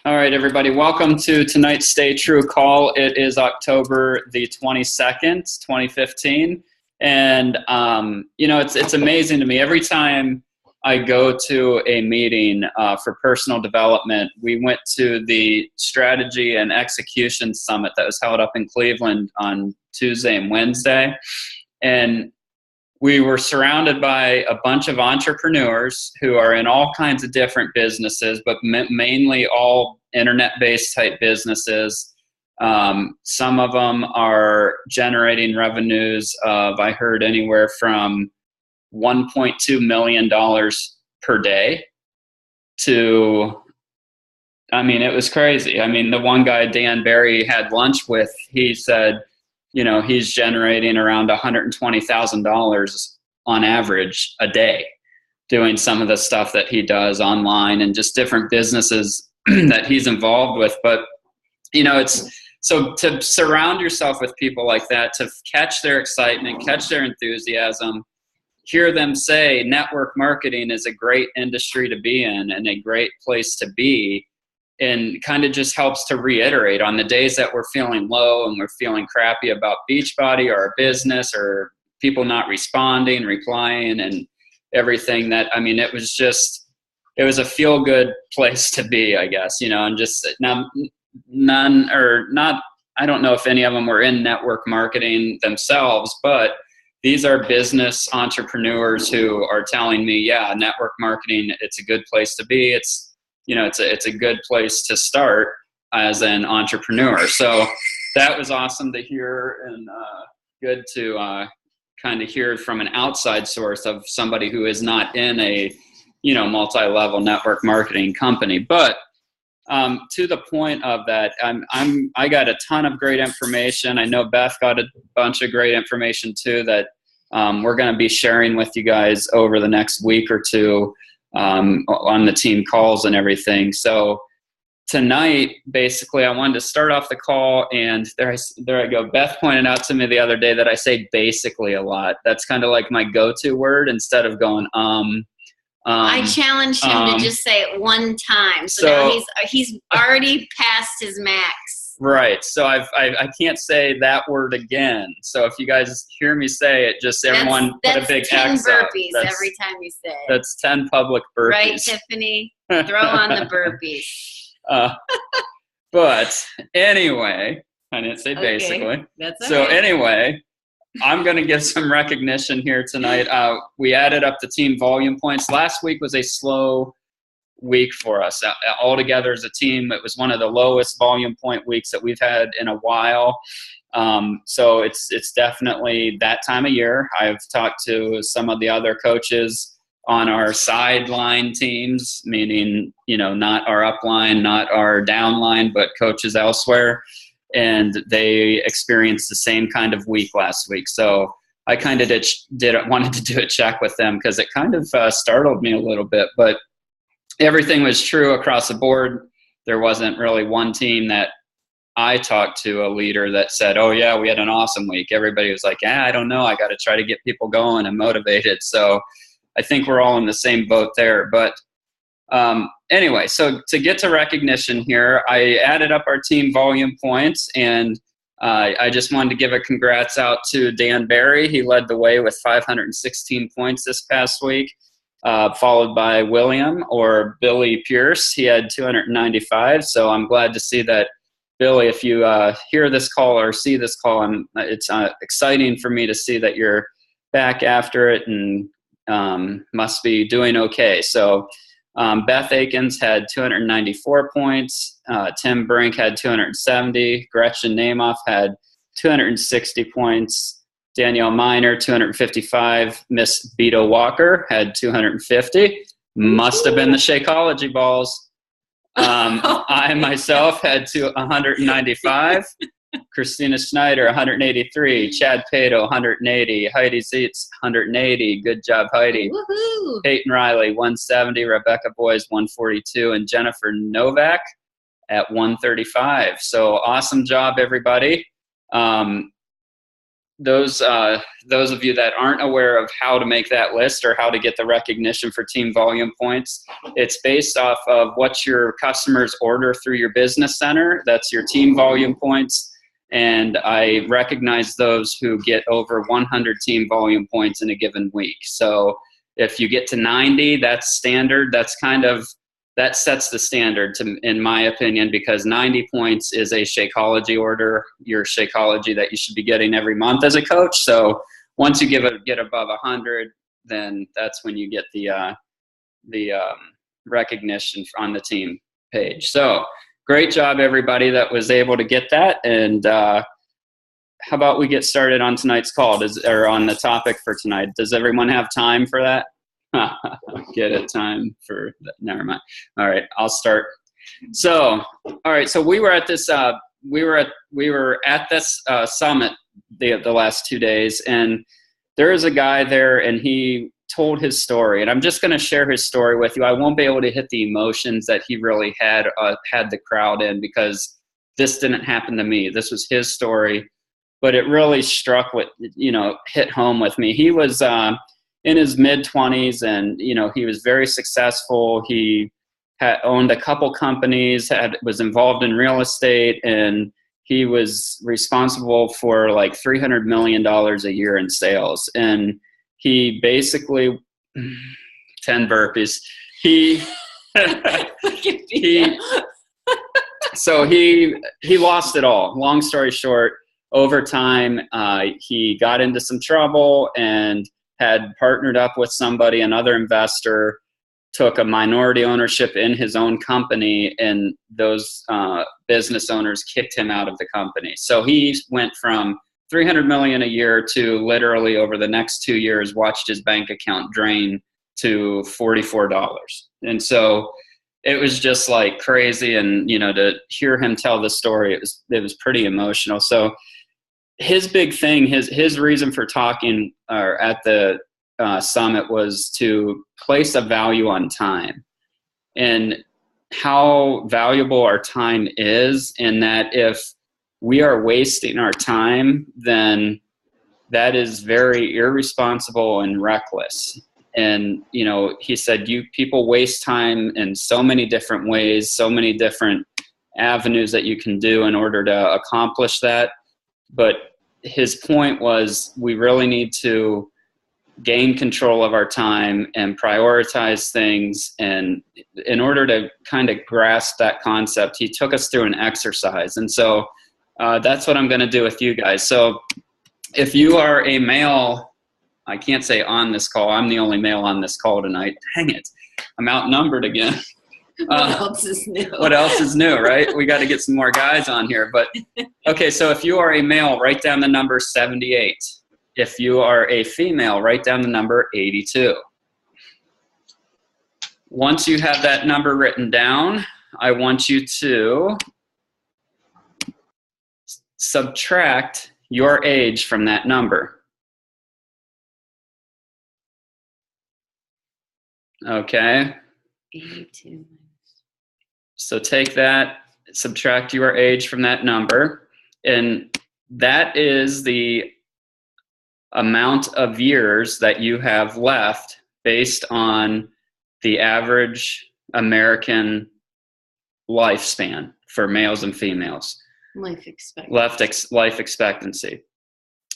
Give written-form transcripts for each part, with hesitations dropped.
All right, everybody, welcome to tonight's Stay True call. It is October the 22nd, 2015. And, it's amazing to me. Every time I go to a meeting for personal development, we went to the Strategy and Execution Summit that was held up in Cleveland on Tuesday and Wednesday. And we were surrounded by a bunch of entrepreneurs who are in all kinds of different businesses, but mainly all internet-based type businesses. Some of them are generating revenues of, I heard, anywhere from $1.2 million per day to, it was crazy. The one guy, Dan Barry, had lunch with, he said, he's generating around $120,000 on average a day doing some of the stuff that he does online and just different businesses that he's involved with. But, it's so to surround yourself with people like that, to catch their excitement, catch their enthusiasm, hear them say network marketing is a great industry to be in and a great place to be. And kind of just helps to reiterate on the days that we're feeling low and we're feeling crappy about Beachbody or our business or people not responding, replying, and everything that, it was a feel good place to be, I guess, and just now none or not, I don't know if any of them were in network marketing themselves, but these are business entrepreneurs who are telling me, yeah, network marketing, it's a good place to be. It's a good place to start as an entrepreneur. So that was awesome to hear, and good to kind of hear from an outside source of somebody who is not in a, multi-level network marketing company. But to the point of that, I got a ton of great information. I know Beth got a bunch of great information too that we're going to be sharing with you guys over the next week or two. On the team calls and everything. So tonight, basically, I wanted to start off the call, and there I go. Beth pointed out to me the other day that I say basically a lot. That's kind of like my go-to word instead of going I challenged him to just say it one time. So now he's already past his max. Right. So I can't say that word again. So if you guys hear me say it, just everyone put a big X up. That's 10 burpees every time you say it. That's 10 public burpees. Right, Tiffany? Throw on the burpees. But anyway, I didn't say basically. That's okay. So anyway, I'm going to give some recognition here tonight. We added up the team volume points. Last week was a slow week for us all together as a team. It was one of the lowest volume point weeks that we've had in a while. So it's definitely that time of year. I've talked to some of the other coaches on our sideline teams, meaning, not our upline, not our downline, but coaches elsewhere. And they experienced the same kind of week last week. So I kind of wanted to do a check with them because it kind of startled me a little bit, but everything was true across the board. There wasn't really one team that I talked to, a leader, that said, oh yeah, we had an awesome week. Everybody was like, I don't know. I got to try to get people going and motivated. So I think we're all in the same boat there. But anyway, so to get to recognition here, I added up our team volume points, and I just wanted to give a congrats out to Dan Barry. He led the way with 516 points this past week. Followed by William, or Billy Pierce. He had 295. So I'm glad to see that, Billy, if you hear this call or see this call, it's exciting for me to see that you're back after it and must be doing okay. So Beth Akins had 294 points. Tim Brink had 270. Gretchen Namath had 260 points. Danielle Miner, 255. Miss Beto Walker had 250. Must have been the Shakeology balls. I myself had 195. Christina Schneider, 183. Chad Pato, 180. Heidi Zietz, 180. Good job, Heidi. Woohoo! Peyton Riley, 170. Rebecca Boys, 142. And Jennifer Novak at 135. So awesome job, everybody. those of you that aren't aware of how to make that list or how to get the recognition for team volume points, it's based off of what your customers order through your business center. That's your team volume points. And I recognize those who get over 100 team volume points in a given week. So if you get to 90, that's standard. That sets the standard, in my opinion, because 90 points is a Shakeology order, your Shakeology that you should be getting every month as a coach. So once you get above 100, then that's when you get the recognition on the team page. So great job, everybody that was able to get that. And how about we get started on tonight's call, or on the topic for tonight? Does everyone have time for that? Get it, time for that. Never mind. All right, I'll start. So, all right. So we were at this. We were at this summit the last 2 days, and there is a guy there, and he told his story. And I'm just going to share his story with you. I won't be able to hit the emotions that he really had the crowd in, because this didn't happen to me. This was his story, but it really hit home with me. He was in his mid-20s, and he was very successful. He had owned a couple companies, was involved in real estate, and he was responsible for like $300 million a year in sales. And he basically 10 burpees. So he lost it all. Long story short, over time, he got into some trouble and had partnered up with somebody, another investor, took a minority ownership in his own company, and those business owners kicked him out of the company. So he went from $300 million a year to literally over the next 2 years watched his bank account drain to $44. And so it was just like crazy. And, to hear him tell the story, it was pretty emotional. So his big thing, his reason for talking at the summit was to place a value on time, and how valuable our time is, and that if we are wasting our time, then that is very irresponsible and reckless. And, he said, people waste time in so many different ways, so many different avenues that you can do in order to accomplish that. But his point was, we really need to gain control of our time and prioritize things. And in order to kind of grasp that concept, he took us through an exercise. And so that's what I'm going to do with you guys. So if you are a male, I can't say on this call, I'm the only male on this call tonight. Dang it, I'm outnumbered again. What else is new? What else is new, right? We got to get some more guys on here. But okay, so if you are a male, write down the number 78. If you are a female, write down the number 82. Once you have that number written down, I want you to subtract your age from that number. Okay. 82. So take that, subtract your age from that number, and that is the amount of years that you have left based on the average American lifespan for males and females. Life expectancy. Life expectancy.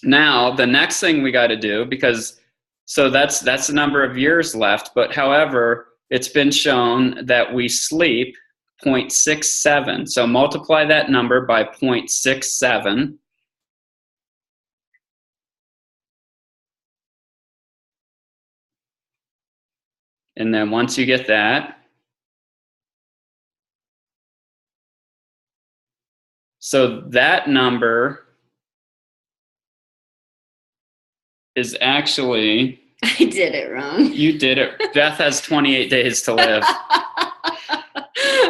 Now, the next thing we got to do, because so that's the number of years left, but however, it's been shown that we sleep 0.67. So multiply that number by 0.67. And then once you get that, so that number is actually... I did it wrong. You did it. Beth has 28 days to live.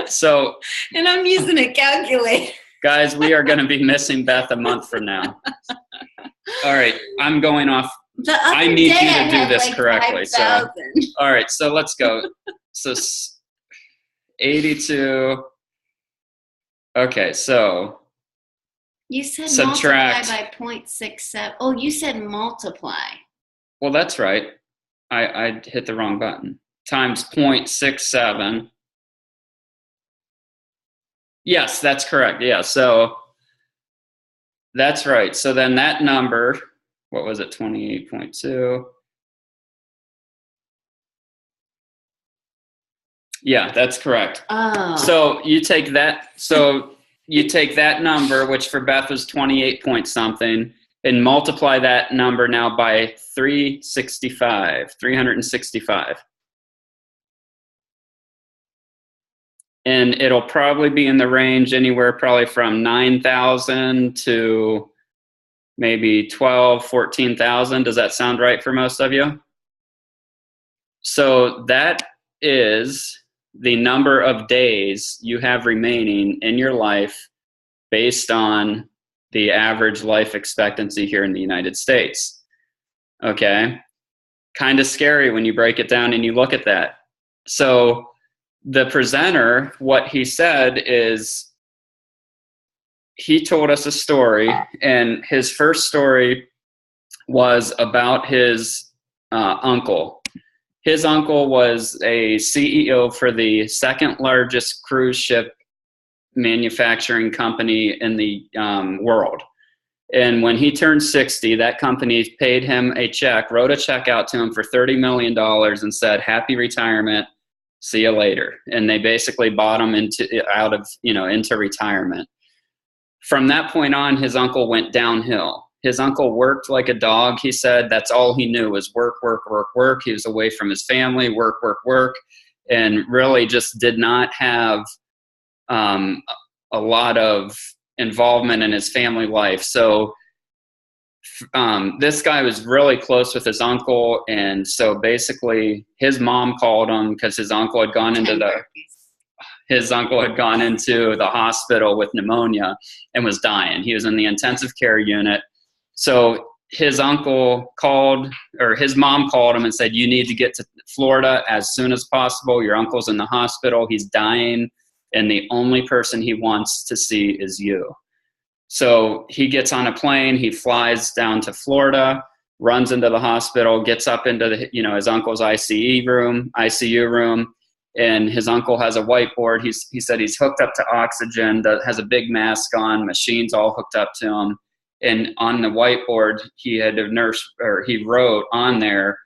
So... And I'm using a calculator. Guys, we are going to be missing Beth a month from now. All right, I'm going off. I need you to do this correctly. 5, so, all right, so let's go. So 82. Okay, so You said subtract. Multiply by 0.67. Oh, you said multiply. Well, that's right. I hit the wrong button. Times 0.67. Yes, that's correct. Yeah, so that's right. So then that number, what was it, 28.2? Yeah, that's correct. Oh. So you take that. So you take that number, which for Beth was 28 point something, and multiply that number now by 365. And it'll probably be in the range anywhere probably from 9,000 to maybe 12, 14,000. Does that sound right for most of you? So that is the number of days you have remaining in your life based on the average life expectancy here in the United States. Okay? Kind of scary when you break it down and you look at that. So the presenter, what he said is, he told us a story, and his first story was about his uncle. His uncle was a CEO for the second largest cruise ship manufacturing company in the world. And when he turned 60, that company paid him a check, wrote a check out to him for $30 million and said, happy retirement, see you later. And they basically bought him into retirement. From that point on, his uncle went downhill. His uncle worked like a dog. He said that's all he knew was work, work, work, work. He was away from his family, work, work, work, and really just did not have a lot of involvement in his family life. So this guy was really close with his uncle, and so basically his mom called him because his uncle had gone into the hospital with pneumonia and was dying. He was in the intensive care unit. So his uncle called, or his mom called him and said, you need to get to Florida as soon as possible. Your uncle's in the hospital. He's dying, and the only person he wants to see is you. So he gets on a plane. He flies down to Florida, runs into the hospital, gets up into his uncle's ICU room, and his uncle has a whiteboard. He said he's hooked up to oxygen, that has a big mask on, machines all hooked up to him. And on the whiteboard, he wrote on there,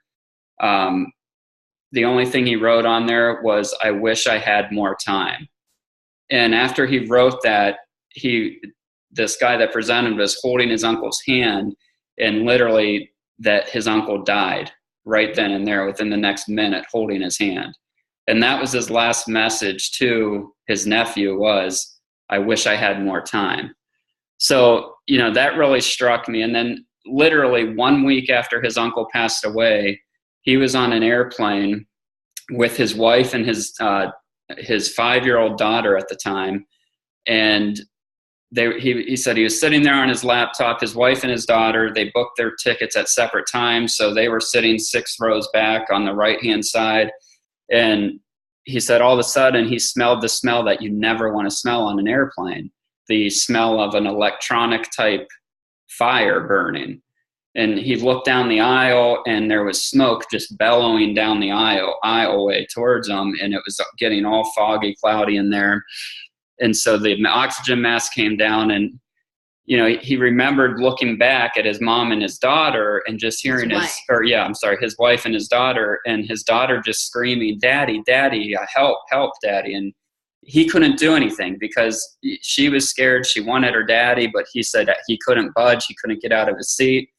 the only thing he wrote on there was, I wish I had more time. And after he wrote that, this guy that presented was holding his uncle's hand, and literally that his uncle died right then and there within the next minute, holding his hand. And that was his last message to his nephew was, I wish I had more time. So, that really struck me. And then literally 1 week after his uncle passed away, he was on an airplane with his wife and his 5-year-old daughter at the time. And he said he was sitting there on his laptop, his wife and his daughter, they booked their tickets at separate times. So they were sitting 6 rows back on the right-hand side. And he said all of a sudden he smelled the smell that you never want to smell on an airplane, the smell of an electronic type fire burning. And he looked down the aisle, and there was smoke just bellowing down the aisleway towards him, and it was getting all foggy, cloudy in there. And so the oxygen mask came down, and he remembered looking back at his mom and his daughter and just hearing his wife and his daughter just screaming, Daddy, Daddy, help, help, Daddy. And he couldn't do anything because she was scared. She wanted her daddy, but he said that he couldn't budge. He couldn't get out of his seat.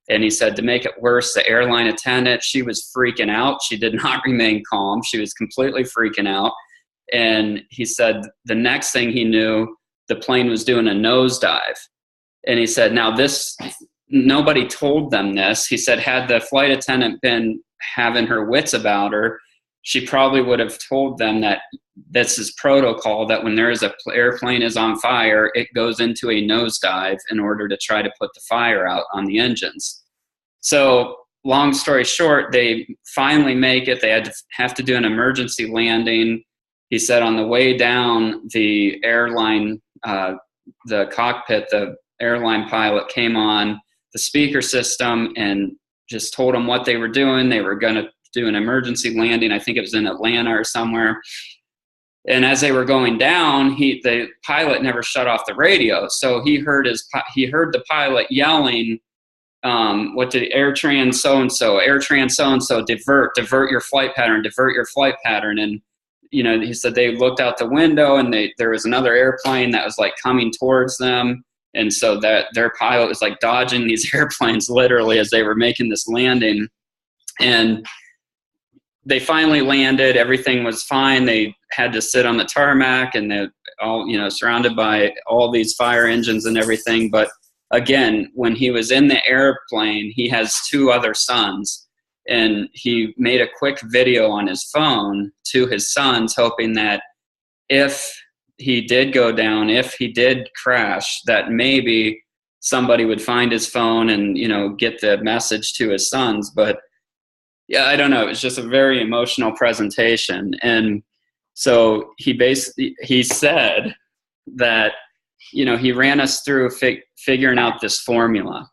And he said, to make it worse, the airline attendant, she was freaking out. She did not remain calm. She was completely freaking out. And he said the next thing he knew, the plane was doing a nosedive. And he said, now nobody told them this. He said, had the flight attendant been having her wits about her, she probably would have told them that this is protocol, that when airplane is on fire, it goes into a nosedive in order to try to put the fire out on the engines. So long story short, they finally make it. They have to do an emergency landing. He said on the way down, the airline, the cockpit, the airline pilot came on the speaker system and just told them what they were doing. They were going to do an emergency landing. I think it was in Atlanta or somewhere. And as they were going down, the pilot never shut off the radio. So he heard the pilot yelling, what did AirTran so-and-so, AirTran so-and-so, divert your flight pattern. And, he said they looked out the window and there was another airplane that was like coming towards them. And so that their pilot was like dodging these airplanes literally as they were making this landing. And they finally landed. Everything was fine. They had to sit on the tarmac and they're all, surrounded by all these fire engines and everything. But again, when he was in the airplane, he has 2 other sons, and he made a quick video on his phone to his sons, hoping that if he did go down, if he did crash, that maybe somebody would find his phone and, get the message to his sons. But yeah, I don't know. It was just a very emotional presentation. And so he said that, he ran us through figuring out this formula.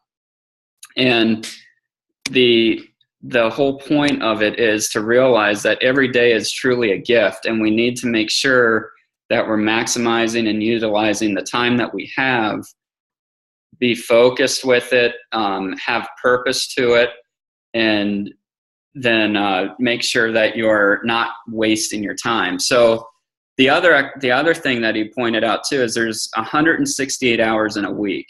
And the whole point of it is to realize that every day is truly a gift, and we need to make sure that we're maximizing and utilizing the time that we have, be focused with it, have purpose to it, and then make sure that you're not wasting your time. So the other thing that he pointed out too is there's 168 hours in a week.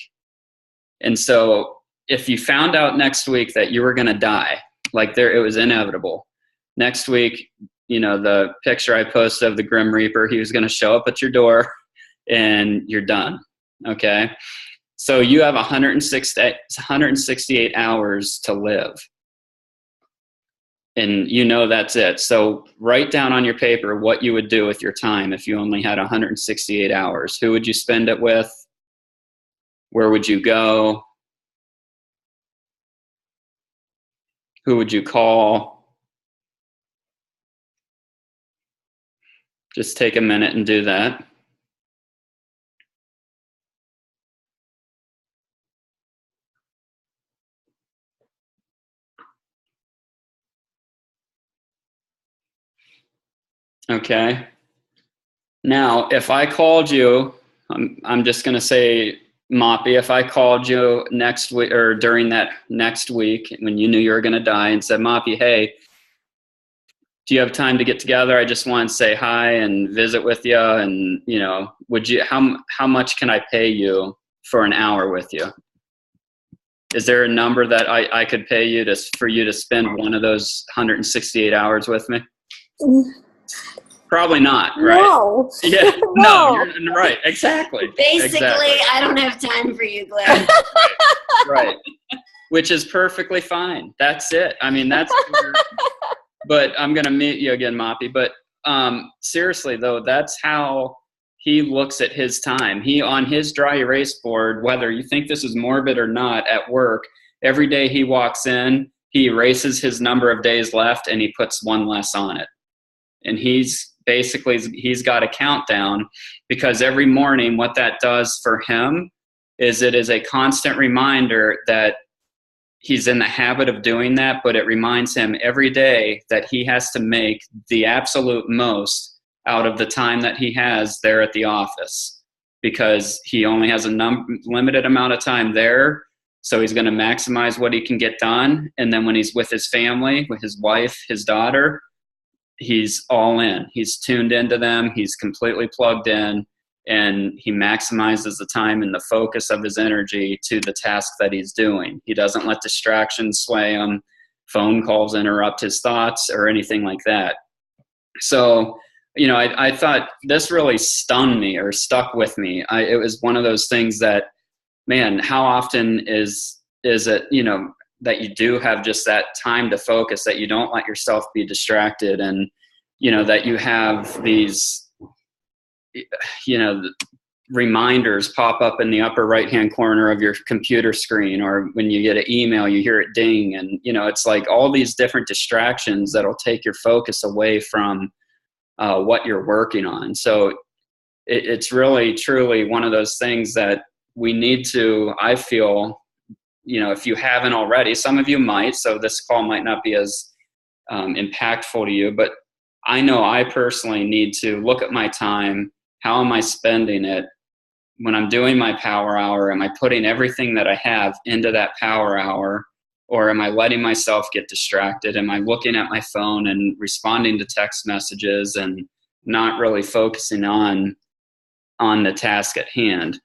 And so if you found out next week that you were going to die, it was inevitable. Next week, the picture I posted of the Grim Reaper, he was going to show up at your door and you're done. Okay. So you have 168 hours to live. And that's it. So write down on your paper what you would do with your time if you only had 168 hours. Who would you spend it with? Where would you go? Who would you call? Just take a minute and do that. Okay. Now, if I called you, I'm just going to say, Moppy, if I called you next week or during that next week when you knew you were going to die and said, Moppy, hey, do you have time to get together? I just want to say hi and visit with you. And, would you, how much can I pay you for an hour with you? Is there a number that I could pay you for you to spend one of those 168 hours with me? Probably not, right? No. Yeah, no, you're right. Exactly. Basically, I don't have time for you, Glenn. Right. Which is perfectly fine. That's it. I mean, but I'm going to meet you again, Moppy. But seriously, though, that's how he looks at his time. He, on his dry erase board, whether you think this is morbid or not, at work, every day he walks in, he erases his number of days left and he puts one less on it. And he's got a countdown, because every morning what that does for him is it is a constant reminder that he's in the habit of doing that, but it reminds him every day that he has to make the absolute most out of the time that he has there at the office, because he only has a limited amount of time there. So he's going to maximize what he can get done. And then when he's with his family, with his wife, his daughter, he's all in. He's tuned into them. He's completely plugged in, and he maximizes the time and the focus of his energy to the task that he's doing. He doesn't let distractions sway him, phone calls interrupt his thoughts, or anything like that. So, I thought this really stunned me or stuck with me. It was one of those things that, man, how often is it, that you do have just that time to focus, that you don't let yourself be distracted, and, that you have these, reminders pop up in the upper right-hand corner of your computer screen, or when you get an email, you hear it ding, and, it's like all these different distractions that'll take your focus away from what you're working on. So it's really, truly one of those things that we need to, I feel, if you haven't already, some of you might, so this call might not be as impactful to you, but I know I personally need to look at my time. How am I spending it? When I'm doing my power hour, am I putting everything that I have into that power hour, or am I letting myself get distracted? Am I looking at my phone and responding to text messages and not really focusing on the task at hand?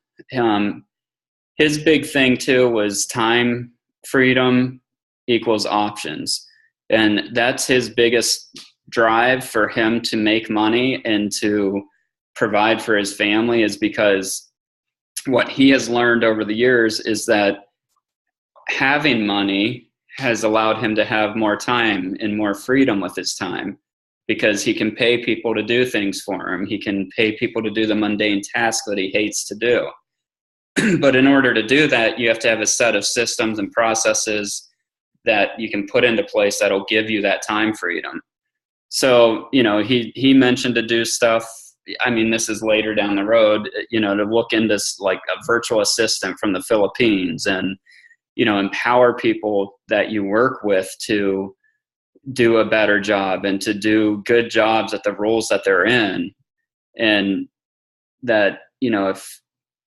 His big thing too was time freedom equals options. And that's his biggest drive for him to make money and to provide for his family, is because what he has learned over the years is that having money has allowed him to have more time and more freedom with his time, because he can pay people to do things for him. He can pay people to do the mundane tasks that he hates to do. But in order to do that, you have to have a set of systems and processes that you can put into place that'll give you that time freedom. So, he mentioned to do stuff. I mean, this is later down the road, to look into like a virtual assistant from the Philippines and, empower people that you work with to do a better job and to do good jobs at the roles that they're in. And that,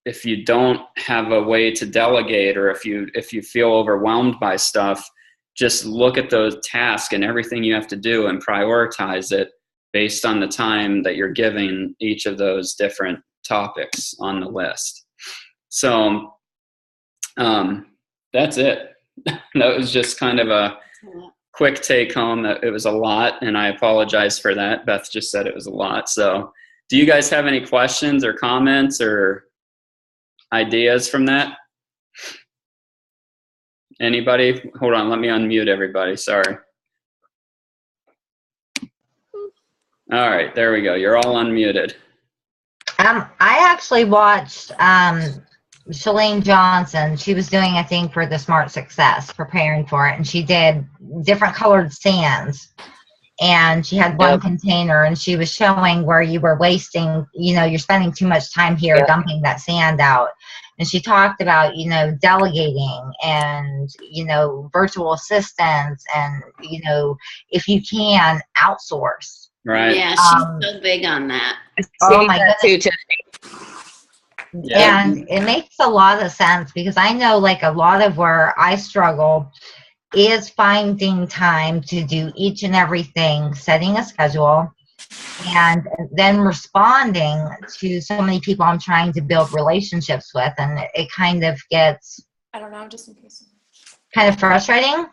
if you don't have a way to delegate, or if you feel overwhelmed by stuff, just look at those tasks and everything you have to do and prioritize it based on the time that you're giving each of those different topics on the list. So that's it. That was just kind of a quick take home. That it was a lot, and I apologize for that. Beth just said it was a lot. So do you guys have any questions or comments or ideas from that? Anybody? Hold on, let me unmute everybody. Sorry. All right, there we go. You're all unmuted. I actually watched Chalene Johnson. She was doing a thing for the Smart Success, preparing for it, and she did different colored sands. And she had one container, and she was showing where you were wasting, you're spending too much time here dumping that sand out. And she talked about, delegating and, virtual assistants and, if you can, outsource. Right. Yeah, she's so big on that. Oh my goodness. Yeah. And it makes a lot of sense, because I know like a lot of where I struggle is finding time to do each and everything, setting a schedule, and then responding to so many people I'm trying to build relationships with. And it kind of gets, I don't know, just in case. Kind of frustrating.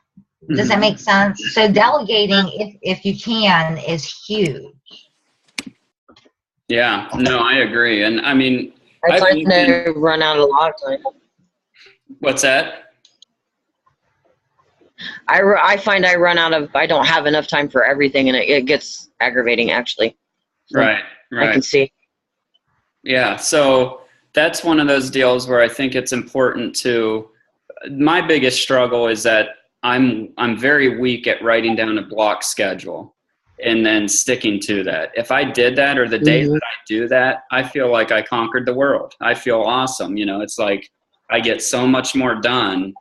Does that make sense? So delegating, if you can, is huge. Yeah, no, I agree. And I mean, I find I run out a lot of time. What's that? I find I don't have enough time for everything, and it gets aggravating, actually. So right. I can see. Yeah, so that's one of those deals where I think it's important to, my biggest struggle is that I'm very weak at writing down a block schedule and then sticking to that. If I did that, or the days that I do that, I feel like I conquered the world. I feel awesome. It's like I get so much more done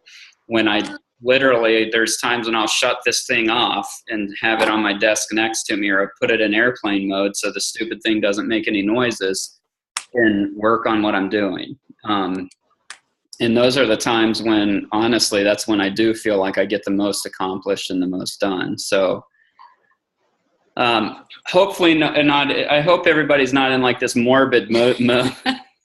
when I literally, there's times when I'll shut this thing off and have it on my desk next to me, or I put it in airplane mode so the stupid thing doesn't make any noises, and work on what I'm doing. And those are the times when, honestly, that's when I do feel like I get the most accomplished and the most done. So hopefully not, I hope everybody's not in like this morbid mood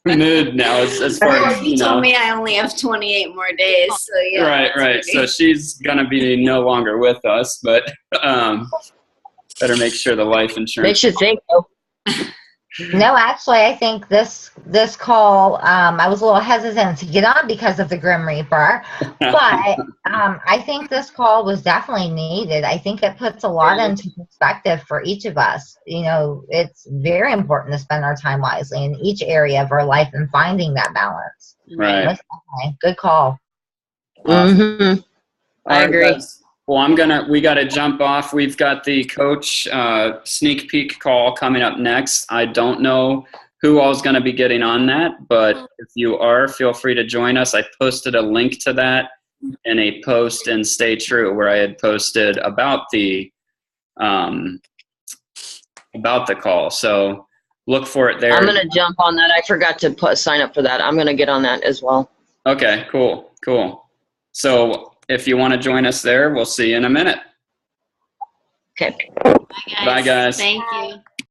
now as far as, you told me I only have 28 more days. So yeah. Right. So she's going to be no longer with us, but better make sure the life insurance. They should think so. No, actually, I think this call, I was a little hesitant to get on because of the Grim Reaper, but I think this call was definitely needed. I think it puts a lot into perspective for each of us. It's very important to spend our time wisely in each area of our life and finding that balance. Right. Good call. Mm-hmm. I agree. Guys. Well, we got to jump off. We've got the coach sneak peek call coming up next. I don't know who all's going to be getting on that, but if you are, feel free to join us. I posted a link to that in a post in Stay True where I had posted about the call. So look for it there. I'm going to jump on that. I forgot to sign up for that. I'm going to get on that as well. Okay, cool. So if you want to join us there, we'll see you in a minute. Okay. Bye, guys. Bye, guys. Thank you.